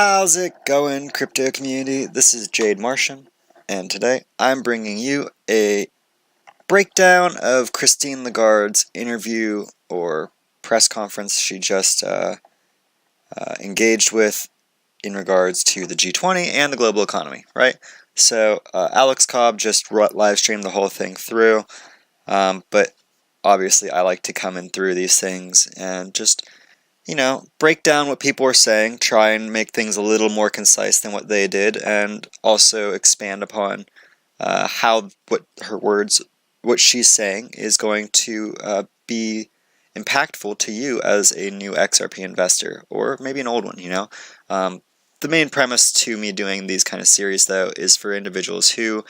How's it going, crypto community? This is Jade Martian, and today I'm bringing you a breakdown of Christine Lagarde's interview or press conference she just engaged with in regards to the G20 and the global economy, right? So Alex Cobb just live streamed the whole thing through, but obviously I like to come in through these things and just break down what people are saying, try and make things a little more concise than what they did, and also expand upon what she's saying is going to be impactful to you as a new XRP investor, or maybe an old one, The main premise to me doing these kind of series, though, is for individuals who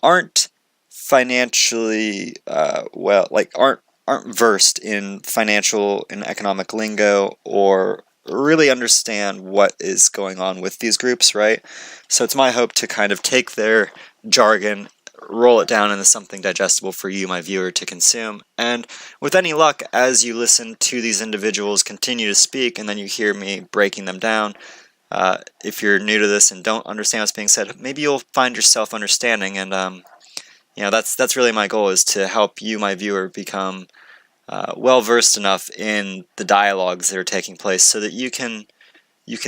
aren't financially, aren't versed in financial and economic lingo or really understand what is going on with these groups, right? So it's my hope to kind of take their jargon, roll it down into something digestible for you, my viewer, to consume. And with any luck, as you listen to these individuals continue to speak and then you hear me breaking them down, if you're new to this and don't understand what's being said, maybe you'll find yourself understanding, and that's really my goal, is to help you, my viewer, become well-versed enough in the dialogues that are taking place so that you can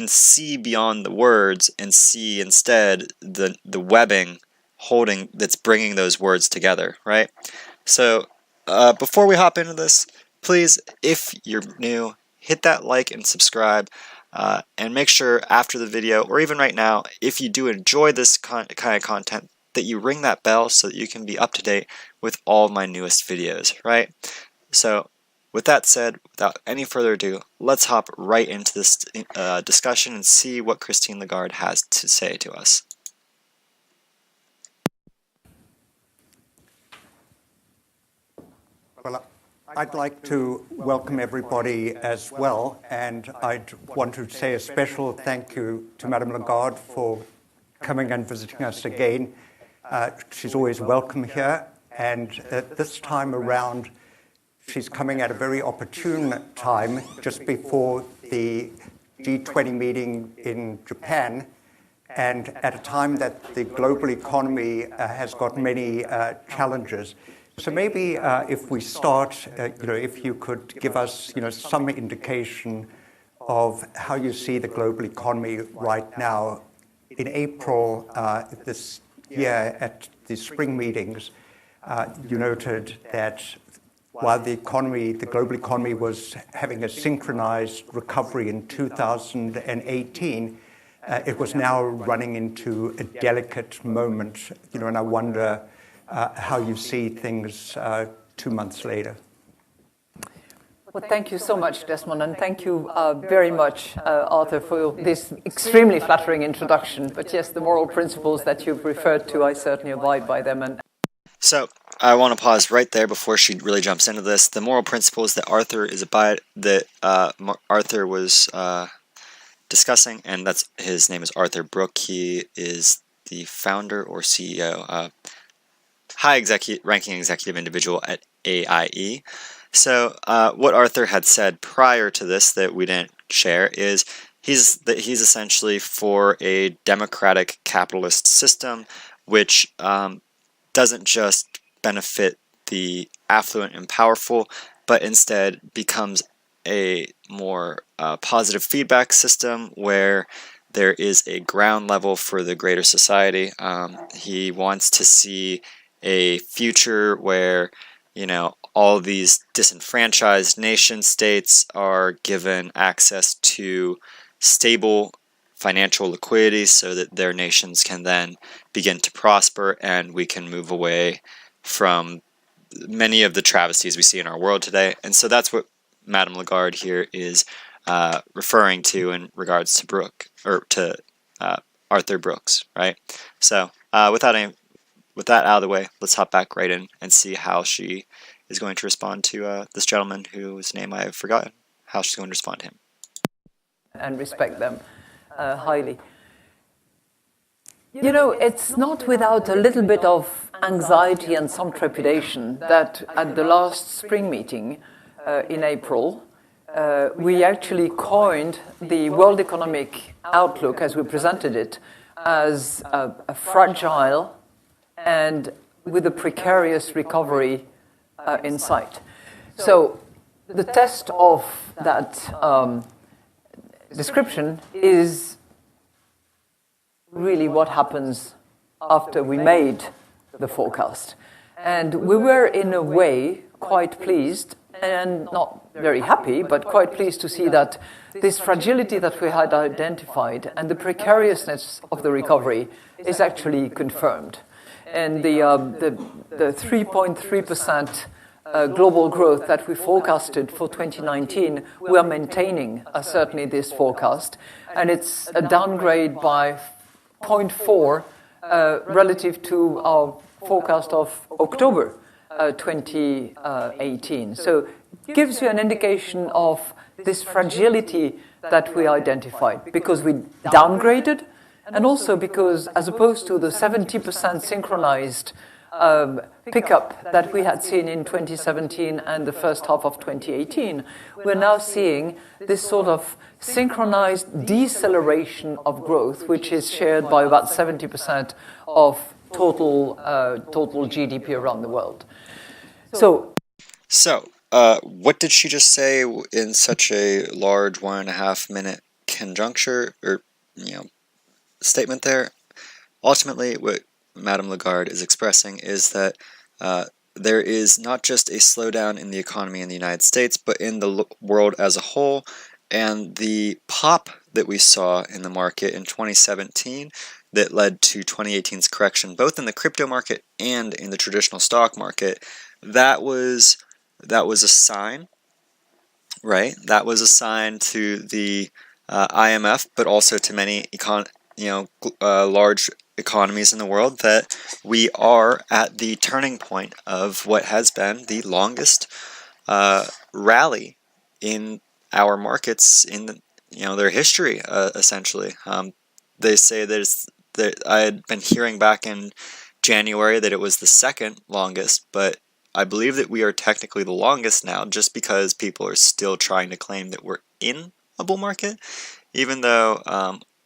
see beyond the words and see instead the webbing that's bringing those words together, right? So before we hop into this, please, if you're new, hit that like and subscribe, and make sure after the video, or even right now, if you do enjoy this kind of content, that you ring that bell so that you can be up to date with all my newest videos, right? So with that said, without any further ado, let's hop right into this discussion and see what Christine Lagarde has to say to us. Well, I'd like to welcome everybody as well, and I'd want to say a special thank you to Madame Lagarde for coming and visiting us again. She's always welcome here, and this time around she's coming at a very opportune time, just before the G20 meeting in Japan, and at a time that the global economy has got many challenges. So maybe if we start, if you could give us, some indication of how you see the global economy right now. In April this year at the spring meetings, you noted that while the global economy was having a synchronized recovery in 2018, it was now running into a delicate moment, and I wonder how you see things 2 months later. Well, thank you so much, Desmond, and thank you very much, Arthur, for this extremely flattering introduction. But yes, the moral principles that you've referred to, I certainly abide by them. So I want to pause right there before she really jumps into this. The moral principles that Arthur was discussing, and his name is Arthur Brooke. He is the founder or CEO, ranking executive individual at AIE. So what Arthur had said prior to this that we didn't share is he's essentially for a democratic capitalist system, which doesn't just benefit the affluent and powerful, but instead becomes a more positive feedback system where there is a ground level for the greater society. He wants to see a future where, all these disenfranchised nation states are given access to stable financial liquidity so that their nations can then begin to prosper, and we can move away from many of the travesties we see in our world today. And so that's what Madame Lagarde here is referring to in regards to Arthur Brooks, right? So with that out of the way, let's hop back right in and see how she is going to respond to this gentleman whose name I have forgotten, how she's going to respond to him. And respect them highly. It's not without a little bit of anxiety and some trepidation that at the last spring meeting in April, we actually coined the World Economic Outlook, as we presented it, as a fragile and with a precarious recovery in sight. So the test of that description is really what happens after we made the forecast. And we were, in a way, quite pleased, and not very happy, but quite pleased to see that this fragility that we had identified and the precariousness of the recovery is actually confirmed. And the 3.3% global growth that we forecasted for 2019, we are maintaining certainly this forecast, and it's a downgrade by 0.4 relative to our forecast of October 2018. So it gives you an indication of this fragility that we identified, because we downgraded, and also because, as opposed to the 70% synchronized pickup that we had seen in 2017 and the first half of 2018, we're now seeing this sort of synchronized deceleration of growth, which is shared by about 70% of total GDP around the world. So, what did she just say in such a large 1.5 minute conjuncture or statement there? Ultimately, what Madame Lagarde is expressing is that there is not just a slowdown in the economy in the United States, but in the world as a whole, and the pop that we saw in the market in 2017 that led to 2018's correction, both in the crypto market and in the traditional stock market, that was a sign, right? That was a sign to the IMF, but also to many large economies in the world, that we are at the turning point of what has been the longest rally in our markets in their history, essentially. They say that I had been hearing back in January that it was the second longest, but I believe that we are technically the longest now, just because people are still trying to claim that we're in a bull market, even though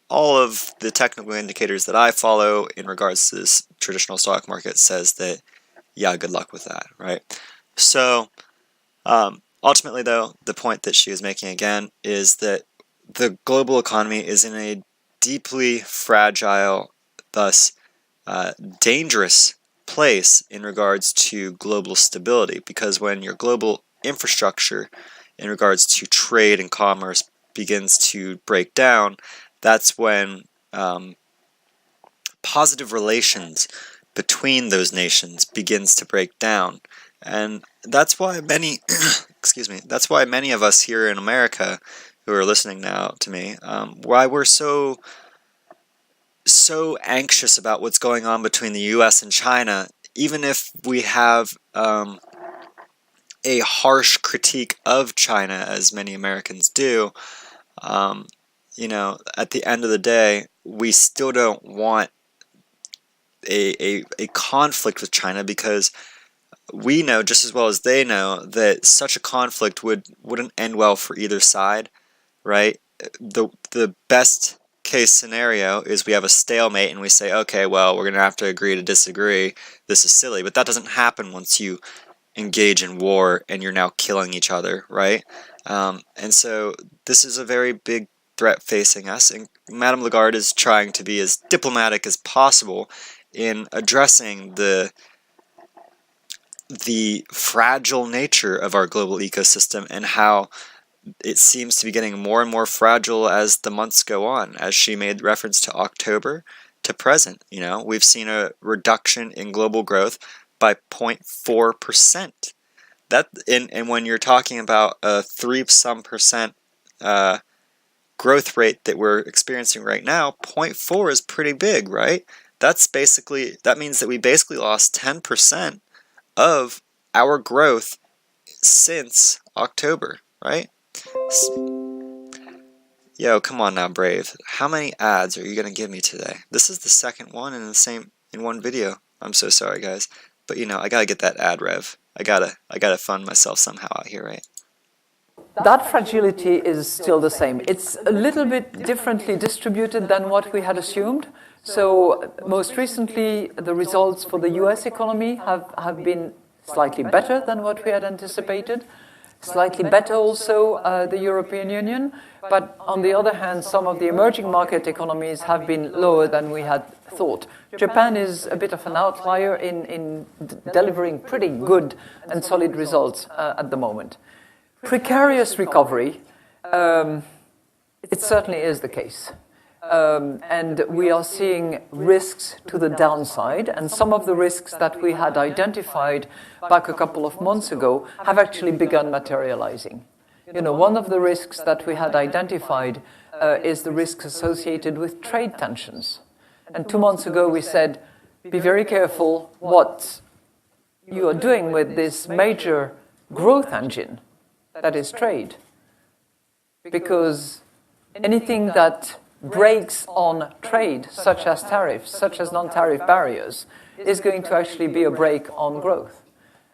all of the technical indicators that I follow in regards to this traditional stock market says that, yeah, good luck with that, right? So ultimately, though, the point that she was making again is that the global economy is in a deeply fragile, thus dangerous place in regards to global stability, because when your global infrastructure in regards to trade and commerce begins to break down, that's when positive relations between those nations begins to break down. And that's why many that's why many of us here in America who are listening now to me, why we're so anxious about what's going on between the US and China, even if we have a harsh critique of China, as many Americans do. At the end of the day, we still don't want a conflict with China, because we know just as well as they know that such a conflict wouldn't end well for either side, right? The best case scenario is we have a stalemate and we say, okay, well, we're going to have to agree to disagree. This is silly. But that doesn't happen once you engage in war and you're now killing each other, right? And so this is a very big threat facing us, and Madame Lagarde is trying to be as diplomatic as possible in addressing the fragile nature of our global ecosystem and how it seems to be getting more and more fragile as the months go on. As she made reference to October to present, we've seen a reduction in global growth by 0.4%. And when you're talking about a 3% growth rate that we're experiencing right now, 0.4 is pretty big, right? That means that we basically lost 10% of our growth since October, right? Yo, come on now, Brave. How many ads are you gonna give me today? This is the second one in one video. I'm so sorry, guys, but I gotta get that ad rev. I gotta fund myself somehow out here, right? that fragility is still the same. It's a little bit differently distributed than what we had assumed. So most recently, the results for the US economy have been slightly better than what we had anticipated. Slightly better also the European Union. But on the other hand, some of the emerging market economies have been lower than we had thought. Japan is a bit of an outlier in delivering pretty good and solid results at the moment. Precarious recovery, it certainly is the case. And we are seeing risks to the downside, and some of the risks that we had identified back a couple of months ago have actually begun materializing. You know, one of the risks that we had identified is the risks associated with trade tensions. And 2 months ago we said, be very careful what you are doing with this major growth engine that is trade. Because anything that breaks on trade, such as tariffs, such as non-tariff barriers, is going to actually be a break on growth.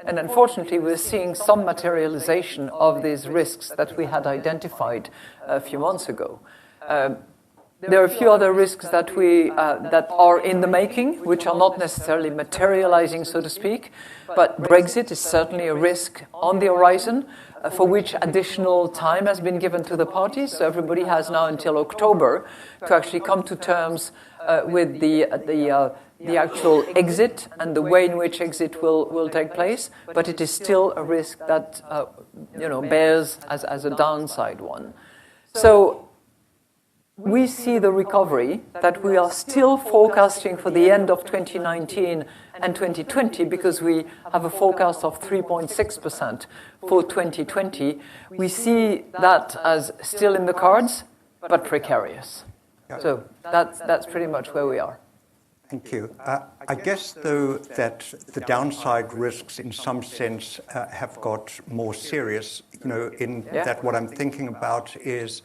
And unfortunately, we're seeing some materialization of these risks that we had identified a few months ago. There are a few other risks that that are in the making, which are not necessarily materializing, so to speak. But Brexit is certainly a risk on the horizon, for which additional time has been given to the parties. So everybody has now until October to actually come to terms with the actual exit and the way in which exit will take place. But it is still a risk that bears as a downside one. So we see the recovery that we are still forecasting for the end of 2019 and 2020, because we have a forecast of 3.6% for 2020. We see that as still in the cards, but precarious. So that's pretty much where we are. Thank you. I guess, though, that the downside risks in some sense have got more serious, that what I'm thinking about is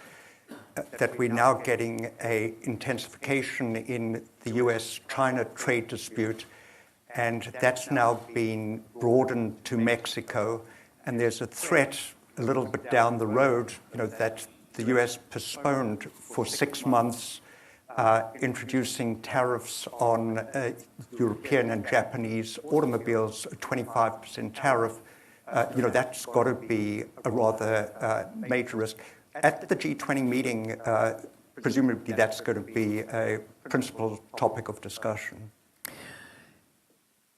that we're now getting a intensification in the US-China trade dispute, and that's now been broadened to Mexico, and there's a threat a little bit down the road, that the US postponed for 6 months introducing tariffs on European and Japanese automobiles, a 25% tariff. That's got to be a rather major risk. At the G20 meeting, presumably that's going to be a principal topic of discussion.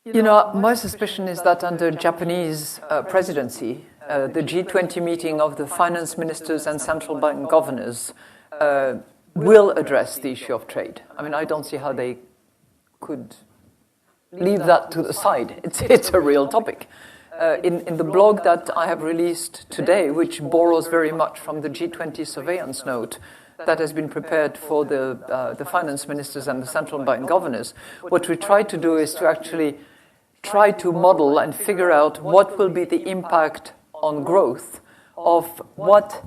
My suspicion is that under Japanese presidency, the G20 meeting of the finance ministers and central bank governors will address the issue of trade. I mean, I don't see how they could leave that to the side. It's a real topic. In the blog that I have released today, which borrows very much from the G20 surveillance note that has been prepared for the finance ministers and the central bank governors, what we try to do is to actually try to model and figure out what will be the impact on growth of what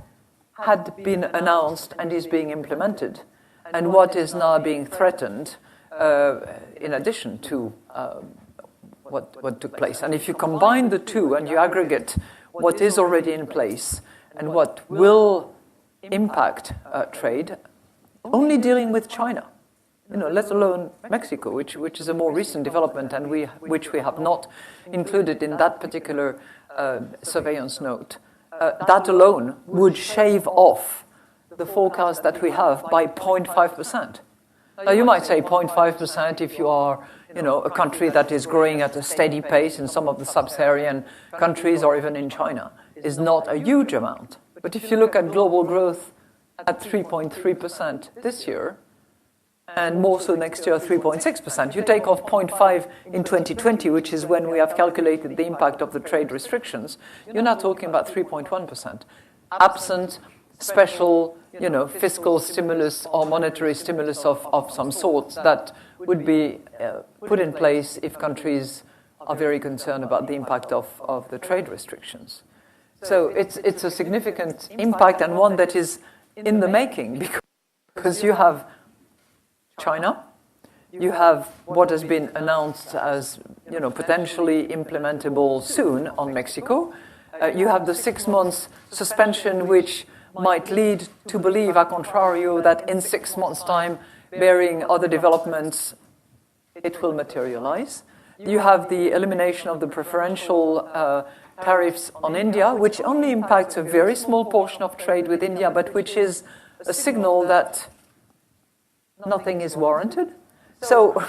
had been announced and is being implemented, and what is now being threatened in addition to what took place. And if you combine the two and you aggregate what is already in place and what will impact trade, only dealing with China, let alone Mexico, which is a more recent development and which we have not included in that particular surveillance note, that alone would shave off the forecast that we have by 0.5%. Now, you might say 0.5% if you are a country that is growing at a steady pace in some of the sub-Saharan countries or even in China, is not a huge amount. But if you look at global growth at 3.3% this year, and more so next year, 3.6%, you take off 0.5 in 2020, which is when we have calculated the impact of the trade restrictions, you're now talking about 3.1%. Absent special, fiscal stimulus or monetary stimulus of some sort that would be put in place if countries are very concerned about the impact of the trade restrictions. So it's a significant impact, and one that is in the making, because you have China, you have what has been announced as potentially implementable soon on Mexico. You have the 6 months suspension, which might lead to believe, a contrario, that in 6 months' time, bearing other developments, it will materialize. You have the elimination of the preferential tariffs on India, which only impacts a very small portion of trade with India, but which is a signal that nothing is warranted. So,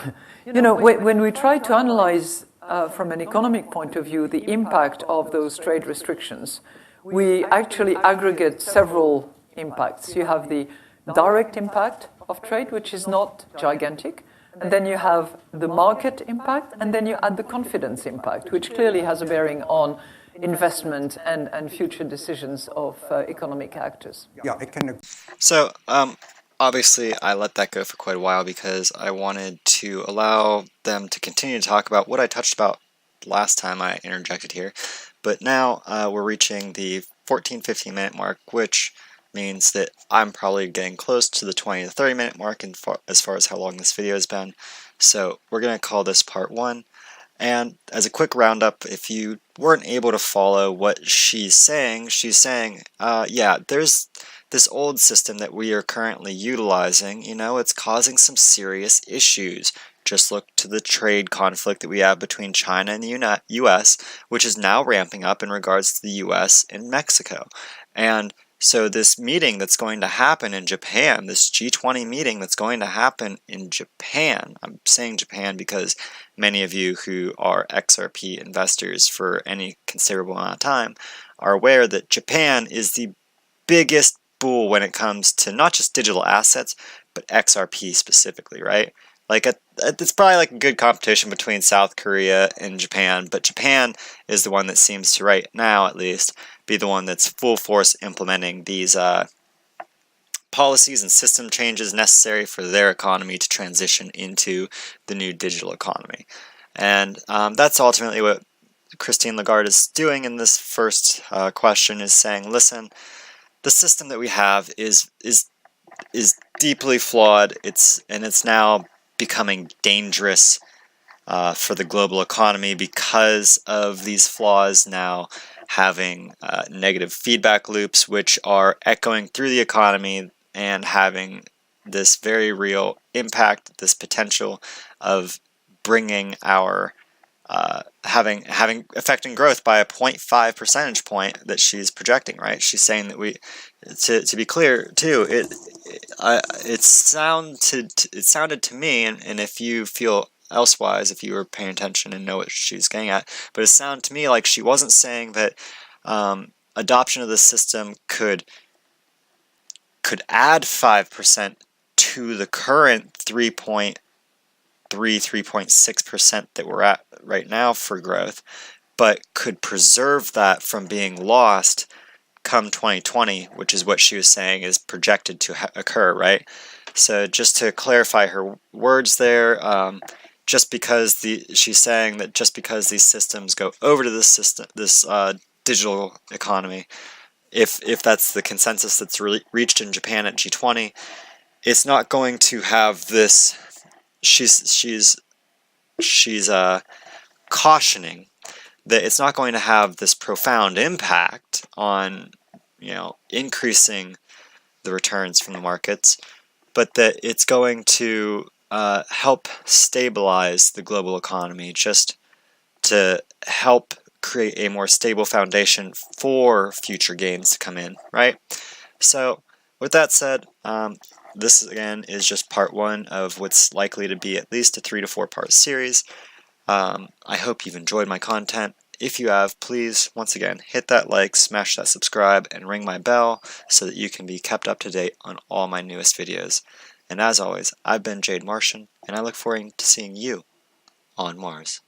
when we try to analyze from an economic point of view the impact of those trade restrictions, we actually aggregate several impacts. You have the direct impact of trade, which is not gigantic. And then you have the market impact, and then you add the confidence impact, which clearly has a bearing on investment and future decisions of economic actors. Yeah, I can. So, obviously, I let that go for quite a while because I wanted to allow them to continue to talk about what I touched about last time I interjected here. But now we're reaching the 14-15 minute mark, which means that I'm probably getting close to the 20 to 30 minute mark as far as how long this video has been. So we're going to call this part 1. And as a quick roundup, if you weren't able to follow what she's saying, yeah, there's this old system that we are currently utilizing, it's causing some serious issues. Just look to the trade conflict that we have between China and the U.S., which is now ramping up in regards to the U.S. and Mexico. And so this meeting that's going to happen in Japan, this G20 meeting that's going to happen in Japan, I'm saying Japan because many of you who are XRP investors for any considerable amount of time are aware that Japan is the biggest bull when it comes to not just digital assets, but XRP specifically, right? It's probably like a good competition between South Korea and Japan, but Japan is the one that seems to, right now at least, be the one that's full force implementing these policies and system changes necessary for their economy to transition into the new digital economy. And that's ultimately what Christine Lagarde is doing in this first question, is saying, listen, the system that we have is deeply flawed. It's now becoming dangerous for the global economy because of these flaws now having negative feedback loops, which are echoing through the economy and having this very real impact, this potential of bringing our affecting growth by a 0.5 percentage point that she's projecting, right? She's saying that to be clear too, it sounded to me, and if you feel elsewise, if you were paying attention and know what she's getting at, but it sounded to me like she wasn't saying that adoption of the system could add 5% to the current 3.6% that we're at right now for growth, but could preserve that from being lost come 2020, which is what she was saying is projected to occur, right? So just to clarify her words there, she's saying that just because these systems go over to this digital economy, if that's the consensus that's reached in Japan at G20, it's not going to have this. She's cautioning that it's not going to have this profound impact on, increasing the returns from the markets, but that it's going to help stabilize the global economy, just to help create a more stable foundation for future gains to come in, right? So with that said, this again is just part 1 of what's likely to be at least a 3 to 4 part series. I hope you've enjoyed my content. If you have, please, once again, hit that like, smash that subscribe, and ring my bell so that you can be kept up to date on all my newest videos. And as always, I've been Jade Martian, and I look forward to seeing you on Mars.